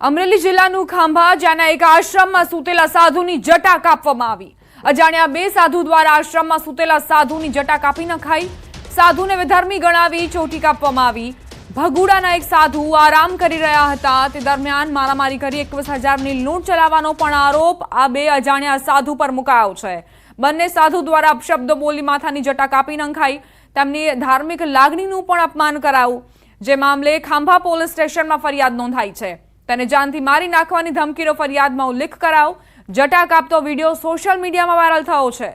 અમરેલી જિલ્લાનું ખાંભા જ્યાંના એક આશ્રમમાં સૂતેલા સાધુની જટા કાપવામાં આવી। અજાણ્યા બે સાધુ દ્વારા આશ્રમમાં સૂતેલા સાધુની જટા કાપી નખાઈ। સાધુને વિધર્મી ગણાવી ચોટી કાપવામાં આવી। ભગુડાના એક સાધુ આરામ કરી રહ્યા હતા તે દરમિયાન મારામારી કરી 21,000ની લૂંટ ચલાવવાનો પણ આરોપ આ બે અજાણ્યા સાધુ પર મુકાયો છે। બંને સાધુ દ્વારા અપશબ્દો બોલી માથાની જટા કાપી નખાઈ। તેમની ધાર્મિક લાગણીનું પણ અપમાન કરાયું, જે મામલે ખાંભા પોલીસ સ્ટેશનમાં ફરિયાદ નોંધાઈ છે। તેને જાનથી મારી નાખવાની ધમકીનો ફરિયાદમાં ઉલ્લેખ કરાયો। જટા કાપતો વિડીયો સોશિયલ મીડિયામાં વાયરલ થયો છે।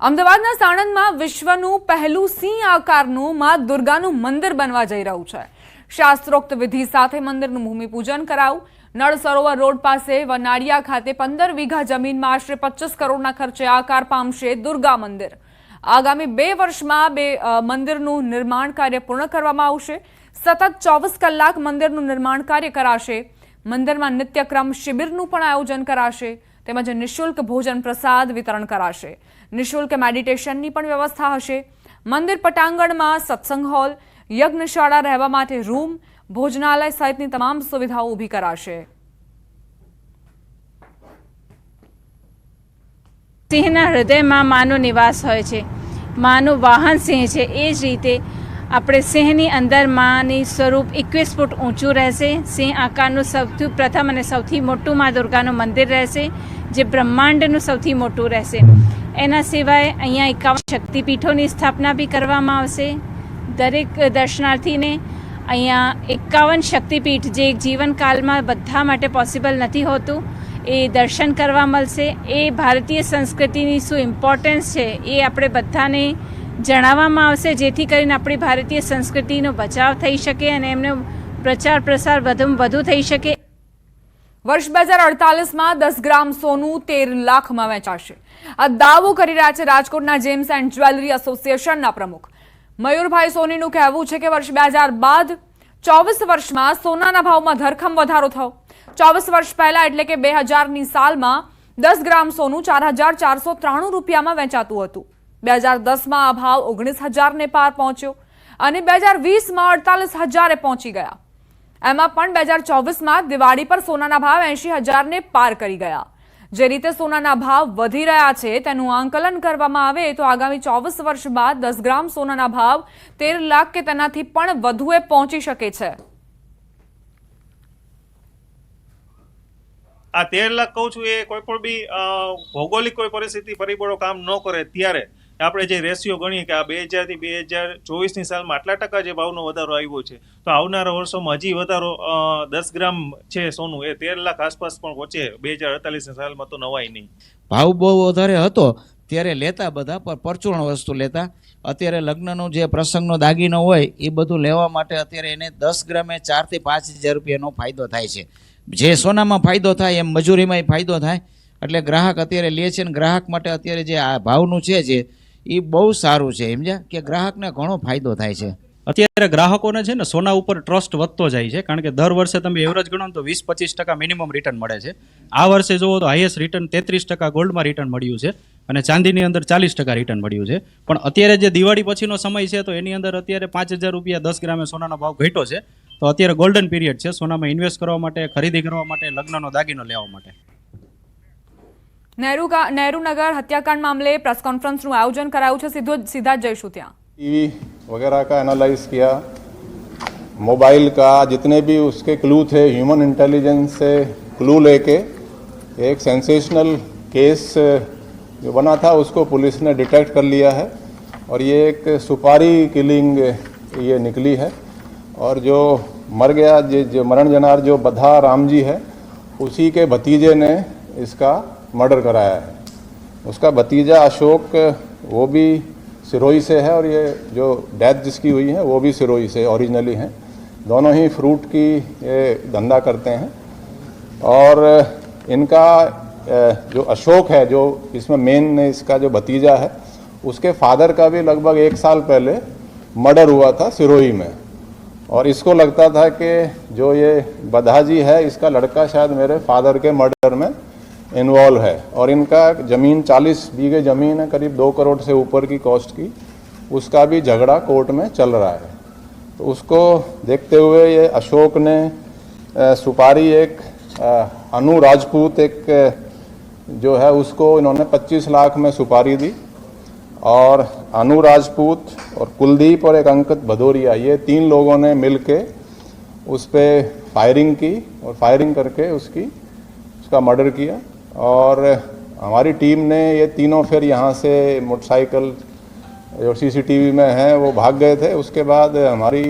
અમદાવાદના સાણંદમાં વિશ્વનું પહેલું સિંહ આકારનું માં દુર્ગાનું મંદિર બનવા જઈ રહ્યું છે। શાસ્ત્રોક્ત વિધિ સાથે મંદિરનું ભૂમિપૂજન કરાયું। નળ સરોવર રોડ પાસે વનાડિયા ખાતે 15 વીઘા જમીનમાં આશરે 25 કરોડના ખર્ચે આકાર પામશે દુર્ગા મંદિર। આગામી 2 વર્ષમાં મંદિરનું નિર્માણ કાર્ય પૂર્ણ કરવામાં આવશે। સતત 24 કલાક મંદિરનું નિર્માણ કાર્ય કરાશે। મંદિરમાં નિત્યક્રમ શિબિરનું પણ આયોજન કરાશે, તેમજ નિઃશુલ્ક ભોજન પ્રસાદ વિતરણ કરાશે। નિઃશુલ્ક મેડિટેશનની પણ વ્યવસ્થા હશે। મંદિર પટાંગણમાં સત્સંગ હોલ, યજ્ઞશાળા, રહેવા માટે રૂમ, ભોજનાલય સહિતની તમામ સુવિધાઓ ઊભી કરાશે। સિંહના હૃદયમાં માનો નિવાસ હોય છે, માનું વાહન સિંહ છે। એ જ રીતે આપણે સિંહની અંદર માની સ્વરૂપ 21 ફૂટ ઊંચું રહેશે। સિંહ આકારનું સૌથી પ્રથમ અને સૌથી મોટું મા દુર્ગાનું મંદિર રહેશે, જે બ્રહ્માંડનું સૌથી મોટું રહેશે। એના સિવાય અહીંયા 51 શક્તિપીઠોની સ્થાપના બી કરવામાં આવશે। દરેક દર્શનાર્થીને અહીંયા 51 શક્તિપીઠ, જે જીવનકાલમાં બધા માટે પોસિબલ નથી હોતું, એ દર્શન કરવા મળશે। એ ભારતીય સંસ્કૃતિની શું ઇમ્પોર્ટન્સ છે એ આપણે બધાને જણાવવામાં આવશે, જેથી કરીને આપણી ભારતીય સંસ્કૃતિનો બચાવ થઈ શકે અને એમનો પ્રચાર પ્રસાર વધુ થઈ શકે। વર્ષ 2048માં 10 ગ્રામ સોનું 13 લાખમાં વેચાશે। આ દાવો કરી રહ્યા છે રાજકોટના જેમ્સ એન્ડ જ્વેલરી એસોસિએશનના પ્રમુખ મયુરભાઈ સોનીનું કહેવું છે કે વર્ષ 2000 બાદ 24 વર્ષમાં સોનાના ભાવમાં ધરખમ વધારો થયો। 24 વર્ષ પહેલા એટલે કે 2000ની સાલમાં 10 ગ્રામ સોનું 4,493 રૂપિયામાં વેચાતું હતું। 2010માં આ ભાવ 19,000ને પાર પહોંચ્યો અને 2020માં 48,000એ પહોંચી ગયા। એમાં પણ 2024માં દિવાળી પર સોનાના ભાવ 80,000ને પાર કરી ગયા। જે રીતે સોનાના ભાવ વધી રહ્યા છે તેનું આંકલન કરવામાં આવે તો આગામી 24 વર્ષ બાદ 10 ગ્રામ સોનાના ભાવ 13 લાખ કે તેનાથી પણ વધુએ પહોંચી શકે છે। આ 13 લાખ કહું છું, એ કોઈ પણ બી ભૌગોલિક કોઈ પરિસ્થિતિ પરિબળો કામ ન કરે ત્યારે આપણે જે રેશિયો ગણીએ કે આ 2000 થી 2024ની સાલમાં આટલા ટકા જે ભાવનો વધારો આવ્યો છે, તો આવનારા વર્ષોમાં હજી વધારો 10 ગ્રામ છે સોનું એ 13 લાખ આસપાસ પણ પહોંચે 2048ની સાલમાં, તો નવાઈ નહીં। ભાવ બહુ વધારે હતો ત્યારે લેતા બધા, પણ પરચુરણ વસ્તુ લેતા। અત્યારે લગ્નનો જે પ્રસંગનો દાગીનો હોય એ બધું લેવા માટે અત્યારે એને 10 ગ્રામે 4 થી 5,000 રૂપિયાનો ફાયદો થાય છે। જે સોનામાં ફાયદો થાય એમ મજૂરીમાં ફાયદો થાય, એટલે ગ્રાહક અત્યારે લે છે। અને ગ્રાહક માટે અત્યારે જે આ ભાવનું છે એ બહુ સારું છે, સમજ્યા, કે ગ્રાહકને ઘણો ફાયદો થાય છે। અત્યારે ગ્રાહકોને છે ને સોના ઉપર ટ્રસ્ટ વધતો જાય છે, કારણ કે દર વર્ષે તમે એવરેજ ગણો તો 20-25% મિનિમમ રિટર્ન મળે છે। આ વર્ષે જુઓ તો હાઈએસ્ટ રિટર્ન 33% ગોલ્ડમાં રિટર્ન મળ્યું છે અને ચાંદીની અંદર 40% રિટર્ન મળ્યું છે। પણ અત્યારે જે દિવાળી પછીનો સમય છે તો એની અંદર અત્યારે 5,000 રૂપિયા 10 ગ્રામે સોનાનો ભાવ ઘટ્યો છે। તો અત્યારે ગોલ્ડન પીરિયડ છે સોનામાં ઇન્વેસ્ટ કરવા માટે, ખરીદી કરવા માટે, લગ્નનો દાગીનો લેવા માટે। નહેરુનગર હત્યાકાંડ મામલે પ્રેસ કોન્ફરન્સનું આયોજન કરાયું છે। સીધા જ જઈશું ત્યાં। टीवी वगैरह का एनालाइज किया, मोबाइल का जितने भी उसके क्लू थे, ह्यूमन इंटेलिजेंस से क्लू लेके एक सेंसेशनल केस जो बना था उसको पुलिस ने डिटेक्ट कर लिया है और ये एक सुपारी किलिंग ये निकली है। और जो मर गया जो मरण जनार जो बधा राम जी है, उसी के भतीजे ने इसका मर्डर कराया है। उसका भतीजा अशोक वो भी सिरोही से है और ये जो डेथ जिसकी हुई है वो भी सिरोही से ओरिजिनली हैं। दोनों ही फ्रूट की ये धंधा करते हैं। और इनका जो अशोक है, जो इसमें मेन इसका जो भतीजा है, उसके फादर का भी लगभग 1 साल पहले मर्डर हुआ था सिरोही में। और इसको लगता था कि जो ये बधाजी है इसका लड़का शायद मेरे फादर के मर्डर में इन्वॉल्व है और इनका ज़मीन 40 बीघे ज़मीन है, करीब 2 करोड़ से ऊपर की कॉस्ट की, उसका भी झगड़ा कोर्ट में चल रहा है। तो उसको देखते हुए ये अशोक ने सुपारी एक अनु राजपूत एक जो है उसको इन्होंने 25 लाख में सुपारी दी और अनु राजपूत और कुलदीप और एक अंकित भदौरिया, ये 3 लोगों ने मिलके उस पर फायरिंग की और फायरिंग करके उसका मर्डर किया। और हमारी टीम ने ये तीनों फिर यहाँ से मोटरसाइकिल जो सीसीटीवी में है वो भाग गए थे। उसके बाद हमारी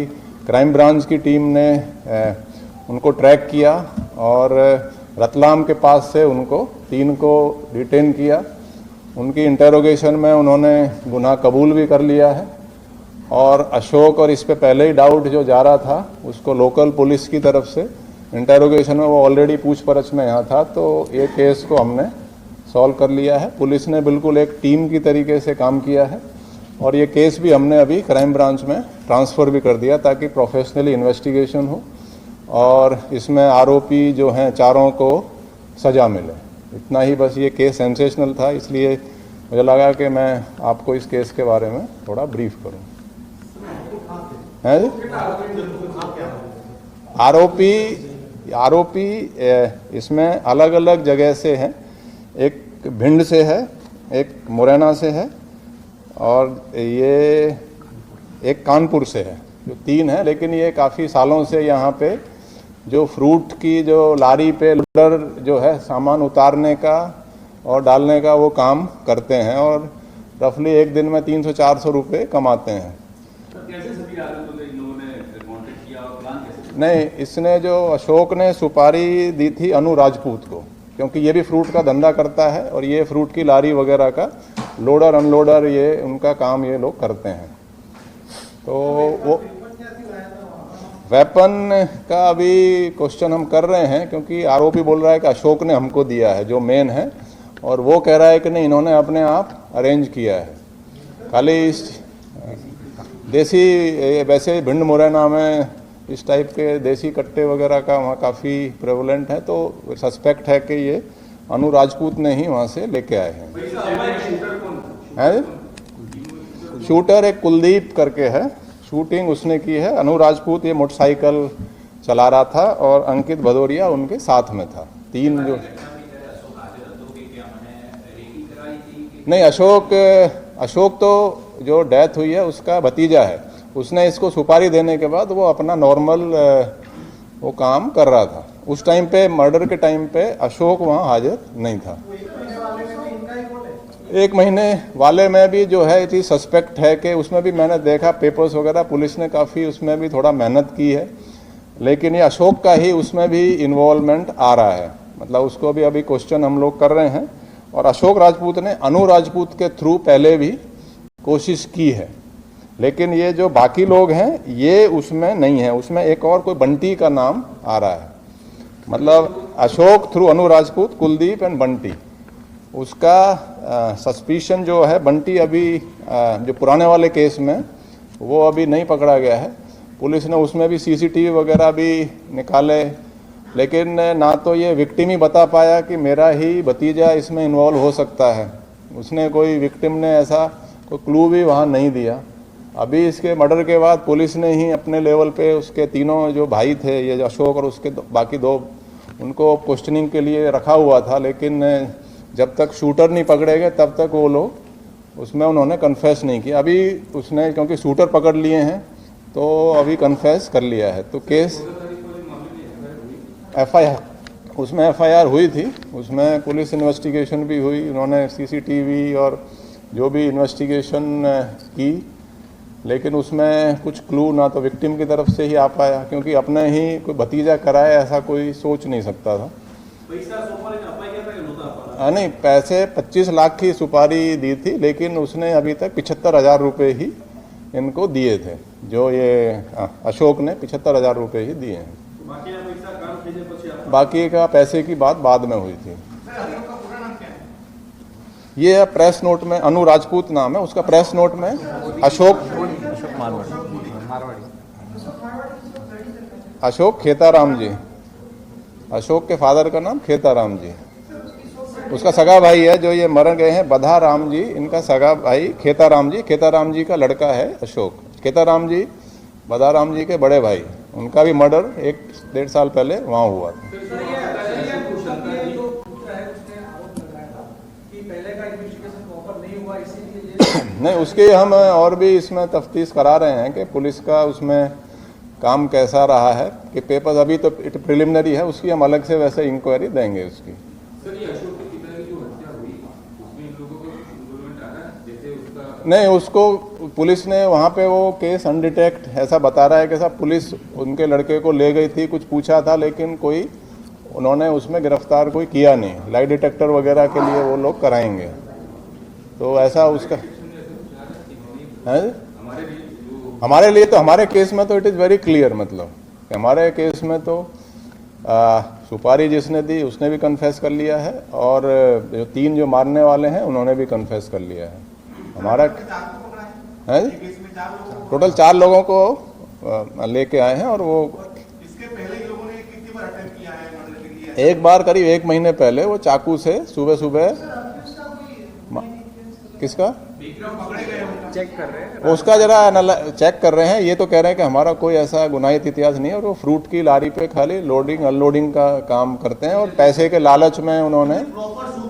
क्राइम ब्रांच की टीम ने उनको ट्रैक किया और रतलाम के पास से उनको 3 को डिटेन किया। उनकी इंटेरोगेशन में उन्होंने गुनाह कबूल भी कर लिया है और अशोक और इस पे पहले ही डाउट जो जा रहा था उसको लोकल पुलिस की तरफ से इंटेरोगेशन में वो ऑलरेडी पूछपरछ में यहाँ था, तो ये केस को हमने सॉल्व कर लिया है। पुलिस ने बिल्कुल एक टीम की तरीके से काम किया है और ये केस भी हमने अभी क्राइम ब्रांच में ट्रांसफ़र भी कर दिया ताकि प्रोफेशनली इन्वेस्टिगेशन हो और इसमें आरोपी जो हैं चारों को सज़ा मिले। इतना ही बस, ये केस सेंसेशनल था इसलिए मुझे लगा कि मैं आपको इस केस के बारे में थोड़ा ब्रीफ करूं। है जी? आरोपी इसमें अलग अलग जगह से हैं, एक भिंड से है, एक मुरैना से है और ये एक कानपुर से है, जो 3 है। लेकिन ये काफ़ी सालों से यहाँ पे जो फ्रूट की जो लारी पे लोडर जो है सामान उतारने का और डालने का वो काम करते हैं और रफली एक दिन में 300-400 रुपये कमाते हैं। नहीं, इसने जो अशोक ने सुपारी दी थी अनु राजपूत को, क्योंकि ये भी फ्रूट का धंधा करता है और ये फ्रूट की लारी वगैरह का लोडर अनलोडर ये उनका काम ये लोग करते हैं। तो वो वेपन का अभी क्वेश्चन हम कर रहे हैं क्योंकि आरोपी बोल रहा है कि अशोक ने हमको दिया है जो मेन है, और वो कह रहा है कि नहीं इन्होंने अपने आप अरेंज किया है। खाली इस देसी वैसे भिंड मुरैना में इस टाइप के देसी कट्टे वगैरह का वहाँ काफ़ी प्रेवलेंट है, तो सस्पेक्ट है कि ये अनु राजपूत ने ही वहाँ से लेके आए हैं। शूटर एक कुलदीप करके है, शूटिंग उसने की है। अनु राजपूत ये मोटरसाइकिल चला रहा था और अंकित भदौरिया उनके साथ में था। 3 जो नहीं, अशोक तो जो डेथ हुई है उसका भतीजा है, उसने इसको सुपारी देने के बाद वो अपना नॉर्मल वो काम कर रहा था। उस टाइम पे मर्डर के टाइम पे अशोक वहाँ हाजिर नहीं था। 1 महीने वाले में भी जो है इतनी सस्पेक्ट है कि उसमें भी मैंने देखा पेपर्स वगैरह, पुलिस ने काफ़ी उसमें भी थोड़ा मेहनत की है, लेकिन ये अशोक का ही उसमें भी इन्वॉल्वमेंट आ रहा है। मतलब उसको भी अभी क्वेश्चन हम लोग कर रहे हैं और अशोक राजपूत ने अनु राजपूत के थ्रू पहले भी कोशिश की है, लेकिन ये जो बाकी लोग हैं ये उसमें नहीं है। उसमें एक और कोई बंटी का नाम आ रहा है, मतलब Ashok through Anu Rajput, Kuldeep and Bunty. उसका सस्पिशन जो है बंटी अभी जो पुराने वाले केस में वो अभी नहीं पकड़ा गया है। पुलिस ने उसमें भी सीसीटीवी वगैरह भी निकाले, लेकिन ना तो ये विक्टिम ही बता पाया कि मेरा ही भतीजा इसमें इन्वॉल्व हो सकता है। उसने कोई विक्टिम ने ऐसा कोई क्लू भी वहाँ नहीं दिया। अभी इसके मर्डर के बाद पुलिस ने ही अपने लेवल पे उसके 3 जो भाई थे, ये अशोक और उसके बाकी 2, उनको क्वेश्चनिंग के लिए रखा हुआ था, लेकिन जब तक शूटर नहीं पकड़े गए तब तक वो लोग उसमें उन्होंने कन्फेस नहीं किया। अभी उसने क्योंकि शूटर पकड़ लिए हैं तो अभी कन्फेस कर लिया है। तो केस उसमें एफआईआर हुई थी, उसमें पुलिस इन्वेस्टिगेशन भी हुई, उन्होंने सीसीटीवी और जो भी इन्वेस्टिगेशन की, लेकिन उसमें कुछ क्लू ना तो विक्टिम की तरफ से ही आ पाया, क्योंकि अपने ही कोई भतीजा कराए ऐसा कोई सोच नहीं सकता था। नहीं, पैसे 25 लाख की सुपारी दी थी, लेकिन उसने अभी तक 75,000 रुपये ही इनको दिए थे। जो ये अशोक ने 75,000 रुपये ही दिए हैं। बाकी का पैसे की बात बाद में हुई थी। ये प्रेस नोट में अनु राजपूत नाम है उसका, प्रेस नोट में अशोक खेताराम जी, अशोक के फादर का नाम खेताराम जी। उसका सगा भाई है जो ये मर गए हैं, बधा राम जी, इनका सगा भाई खेताराम जी का लड़का है अशोक। खेताराम जी बधा राम जी के बड़े भाई, उनका भी मर्डर 1-1.5 साल पहले वहाँ हुआ था। नहीं, उसकी हम और भी इसमें तफ्तीश करा रहे हैं कि पुलिस का उसमें काम कैसा रहा है, कि पेपर्स अभी तो प्रिलिमिनरी है, उसकी हम अलग से वैसे इंक्वायरी देंगे उसकी। नहीं, उसको पुलिस ने वहाँ पे वो केस अनडिटेक्ट ऐसा बता रहा है कि साहब पुलिस उनके लड़के को ले गई थी, कुछ पूछा था, लेकिन कोई उन्होंने उसमें गिरफ्तार कोई किया नहीं। लाई डिटेक्टर वगैरह के लिए वो लोग कराएंगे, तो ऐसा उसका है। हमारे लिए तो, हमारे केस में तो इट इज़ वेरी क्लियर, मतलब कि हमारे केस में तो सुपारी जिसने दी उसने भी कन्फेस कर लिया है, और जो 3 जो मारने वाले हैं उन्होंने भी कन्फेस कर लिया है। हमारा है टोटल 4 लोगों को लेके आए हैं, और वो इसके पहले लोगों ने कितनी बार अटैक किया है मर्डर के लिए? एक बार करीब 1 महीने पहले वो चाकू से सुबह किसका चेक कर रहे हैं, उसका जरा चेक कर रहे हैं। ये तो कह रहे हैं कि हमारा कोई ऐसा गुनाहित इतिहास नहीं है, और वो फ्रूट की लारी पे खाली लोडिंग अनलोडिंग का काम करते हैं, और पैसे के लालच में उन्होंने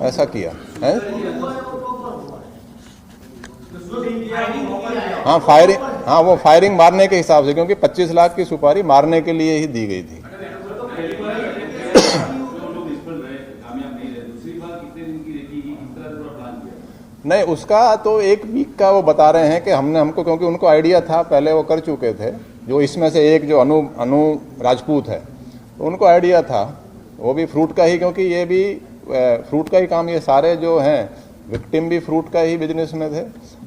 ऐसा किया है। हाँ, फायरिंग, हाँ वो फायरिंग मारने के हिसाब से, क्योंकि 25 लाख की सुपारी मारने के लिए ही दी गई थी। नहीं, उसका तो 1 वीक का वो बता रहे हैं कि हमको क्योंकि उनको आइडिया था, पहले वो कर चुके थे, जो इसमें से एक जो अनु राजपूत है, तो उनको आइडिया था, वो भी फ्रूट का ही, क्योंकि ये भी फ्रूट का ही काम, ये सारे जो हैं विक्टिम भी फ्रूट का ही बिजनेस में थे,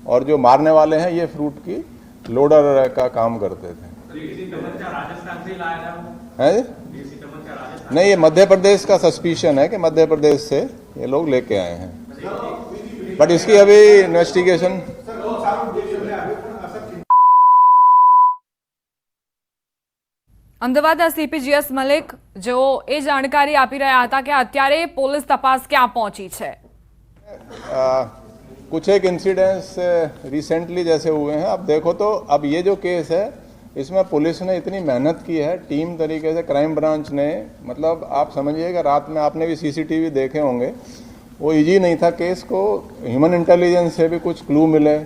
और जो मारने वाले हैं ये फ्रूट की लोडर का काम करते थे। है? नहीं, ये मध्य प्रदेश का सस्पिशन है कि मध्य प्रदेश से ये लोग लेके आए हैं, बट इसकी अभी इन्वेस्टिगेशन। અમદાવાદના સીપી જીએસ મલિક જેઓ એ જાણકારી આપી રહ્યા હતા કે અત્યારે પોલીસ તપાસ ક્યાં પહોંચી છે। कुछ एक इंसिडेंट्स रिसेंटली जैसे हुए हैं, अब देखो तो अब ये जो केस है इसमें पुलिस ने इतनी मेहनत की है, टीम तरीके से क्राइम ब्रांच ने, मतलब आप समझिएगा रात में आपने भी सीसीटीवी देखे होंगे, वो इजी नहीं था केस को। ह्यूमन इंटेलिजेंस से भी कुछ क्लू मिले,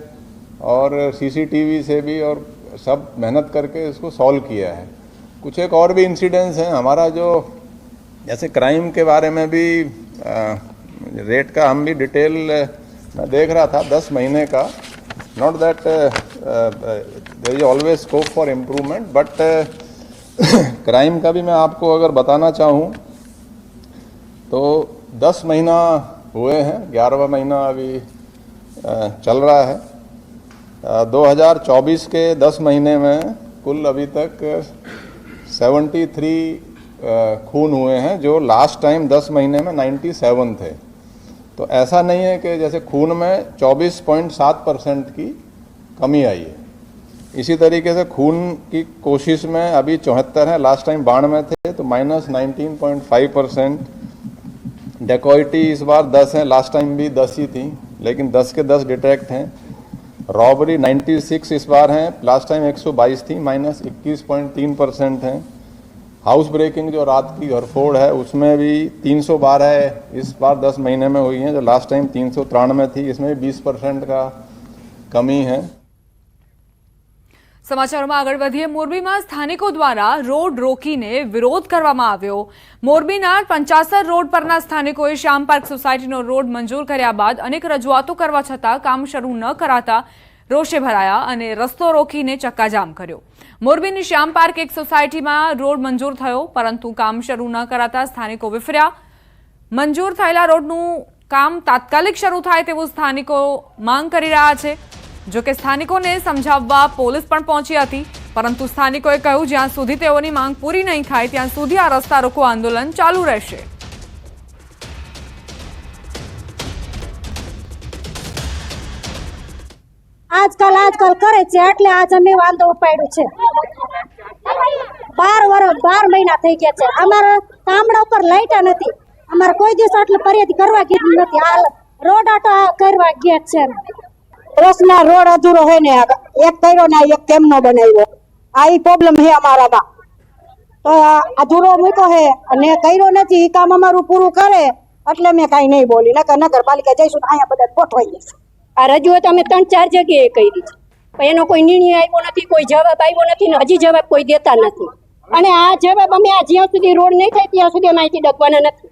और सीसीटीवी से भी, और सब मेहनत करके इसको सॉल्व किया है। कुछ एक और भी इंसिडेंट्स हैं हमारा, जो जैसे क्राइम के बारे में भी रेट का हम भी डिटेल मैं देख रहा था 10 महीने का। Not that there is always scope for improvement, but crime का भी मैं आपको अगर बताना चाहूँ तो 10 महीना हुए हैं, 11वां महीना अभी चल रहा है। 2024 के 10 महीने में कुल अभी तक 73 खून हुए हैं, जो लास्ट टाइम 10 महीने में 97 थे। तो ऐसा नहीं है कि जैसे खून में 24.7% की कमी आई है, इसी तरीके से खून की कोशिश में अभी 74 है, लास्ट टाइम 92 थे, तो -19.5%। डेकॉइटी इस बार 10 है, लास्ट टाइम भी 10 ही थी, लेकिन 10 के 10 डिटेक्ट हैं। रॉबरी 96 इस बार हैं, लास्ट टाइम 122 थी, -21.3% हैं। हाउस ब्रेकिंग जो रात की घरफोड़ है उसमें भी 312 है, इस बार 10 महीने में हुई है, जो लास्ट टाइम 393 थी, इसमें 20% का कमी है। સમાચારોમાં આગળ વધીએ। મોરબીમાં સ્થાનિકો દ્વારા રોડ રોકીને વિરોધ કરવામાં આવ્યો। મોરબીના 75 રોડ પરના સ્થાનિકોએ શ્યામ પાર્ક સોસાયટીનો રોડ મંજૂર કર્યા બાદ અનેક રજૂઆતો કરવા છતાં કામ શરૂ ન કરાતા રોષે ભરાયા અને રસ્તો રોકીને ચક્કાજામ કર્યો। મોરબીની શ્યામ પાર્ક એક સોસાયટીમાં રોડ મંજૂર થયો, પરંતુ કામ શરૂ ન કરાતા સ્થાનિકો વિફર્યા। મંજૂર થયેલા રોડનું કામ તાત્કાલિક શરૂ થાય તેવું સ્થાનિકો માંગ કરી રહ્યા છે। જો કે સ્થાનિકોને સમજાવવા પોલીસ પણ પહોંચી હતી, પરંતુ સ્થાનિકોએ કહ્યું જ્યાં સુધી તેઓની માંગ પૂરી નહીં થાય ત્યાં સુધી આ રસ્તા રોકો આંદોલન ચાલુ રહેશે। આજકાલ કરે છે એટલે આજ અમે વાંધો ઉપાડ્યો છે। 12 મહિના થઈ ગયા છે, અમારા ગામડા ઉપર લાઈટ નથી, અમારે કોઈ દિવસ આટલી ફરિયાદ કરવા કીધું નથી. હાલ રોડ આટો કરવા ગયા છે. પ્રશ્ન રોડ અધૂરો હે ને એક કર્યો ને એક કેમ નો બનાવ્યો આ ઈ પ્રોબ્લેમ હે અમારામાં તો આ અધૂરો મૂક્યો હે અને કર્યો નથી ઈ કામ અમારું પૂરું કરે એટલે મેં કાંઈ નહીં બોલી નકર નગરપાલિકા જઈશું તો અહીંયા બધા ગોઠવાઈ જશે. આ રજૂઆત અમે 3-4 જગ્યાએ કરી છે પણ એનો કોઈ નિર્ણય આવ્યો નથી, કોઈ જવાબ આવ્યો નથી ને હજી જવાબ કોઈ દેતા નથી. અને આ જવાબ અમે આ જ્યાં સુધી રોડ નહીં થાય ત્યાં સુધી અમે અહીંથી ડકવાના નથી.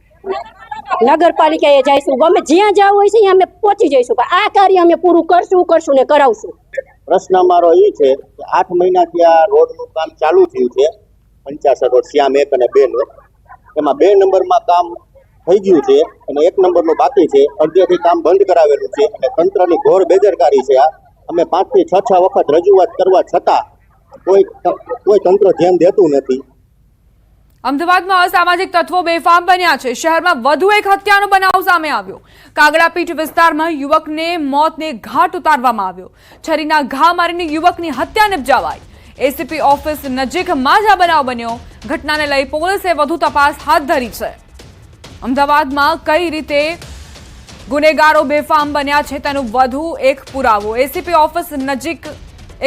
નગરપાલિકાએ જઈશું, ગમે જ્યાં જવું હોય છે ત્યાં અમે પહોંચી જઈશું પણ આ કાર્ય અમે પૂરું કરશું ને કરાવશું. પ્રશ્ન અમારો એ છે કે 8 મહિનાથી આ રોડનું કામ ચાલુ થયું છે 55 રોડ શ્યામ 1 અને 2 નો. એમાં 2 નંબરમાં કામ થઈ ગયું છે અને 1 નંબરનું બાકી છે. અડધેથી કામ બંધ કરાવેલું છે અને તંત્રની ઘોર બેદરકારી છે. આ અમે 5 થી 6 વખત રજૂઆત કરવા છતાં કોઈ તંત્ર ધ્યાન દેતું નથી. અમદાવાદમાં અસામાજિક તત્વો બેફામ બન્યા છે. શહેરમાં વધુ એક હત્યાનો બનાવ સામે આવ્યો. કાગડાપીઠ વિસ્તારમાં યુવકને મોતને ઘાટ ઉતારવામાં આવ્યો. છરીના ઘા મારીને યુવકની હત્યા નિપજાવાઈ. એસીપી ઓફિસ નજીક માજા બનાવ બન્યો. ઘટનાને લઈ પોલીસે વધુ તપાસ હાથ ધરી છે. અમદાવાદમાં કઈ રીતે ગુનેગારો બેફામ બન્યા છે તેનો વધુ એક પુરાવો. એસીપી ઓફિસ નજીક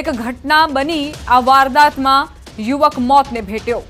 એક ઘટના બની. આ વારદાતમાં યુવક મોતને ભેટ્યો.